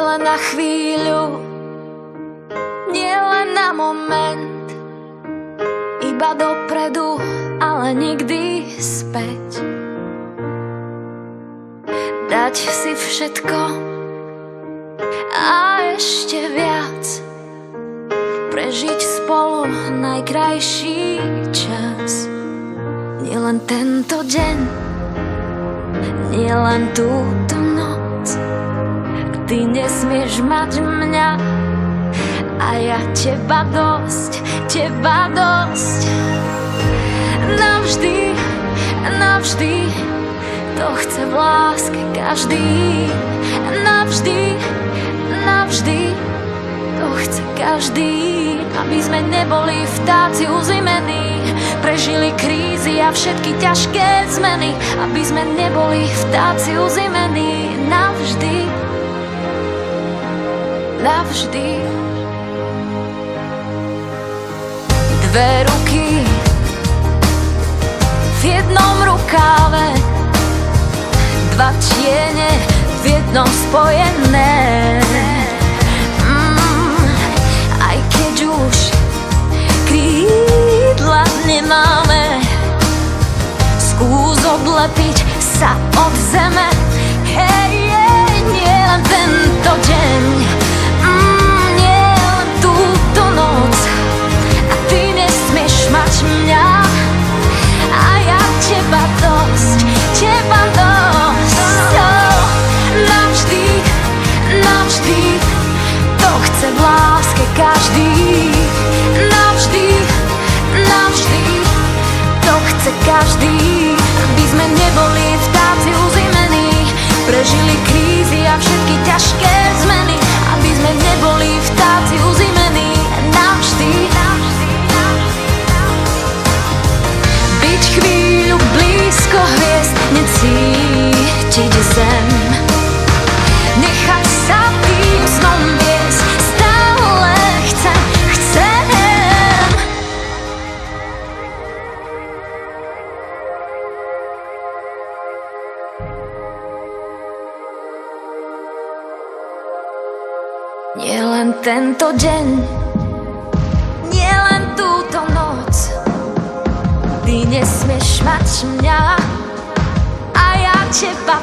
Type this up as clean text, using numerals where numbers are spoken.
len na chvíľu, nie len na moment, iba dopredu, ale nikdy späť. Dať si všetko a ešte viac, prežiť spolu najkrajší čas. Nielen tento deň, nielen túto noc, ty nesmieš mať mňa a ja teba dosť, teba dosť. Navždy, navždy, to chce v láske každý. Navždy, navždy, to chce každý. Aby sme neboli vtáci uzimení, prežili krízy a všetky ťažké zmeny. Aby sme neboli vtáci uzimení navždy, navždy. Dve ruky v jednom rukáve, dva tiene v jednom spojené. Aj keď už krídla nemáme, skús odlepiť sa od zeme. Hej, nie len tento deň, nie len túto noc, a ty nesmieš mať mňa a ja teba dosť, teba dosť. Navždy, navždy, to chce v láske každý. Navždy, navždy, to chce každý. Aby sme neboli vtáci uzimení, prežili krízy a všetky ťažké zmeny. Aby sme neboli vtáci uzimení navždy. Byť chvíľu blízko hviezd, necítiť zem, nechať sa tým snom viesť, stále chcem. Nie len tento deň, nie len túto noc, ty nesmieš mať mňa a ja teba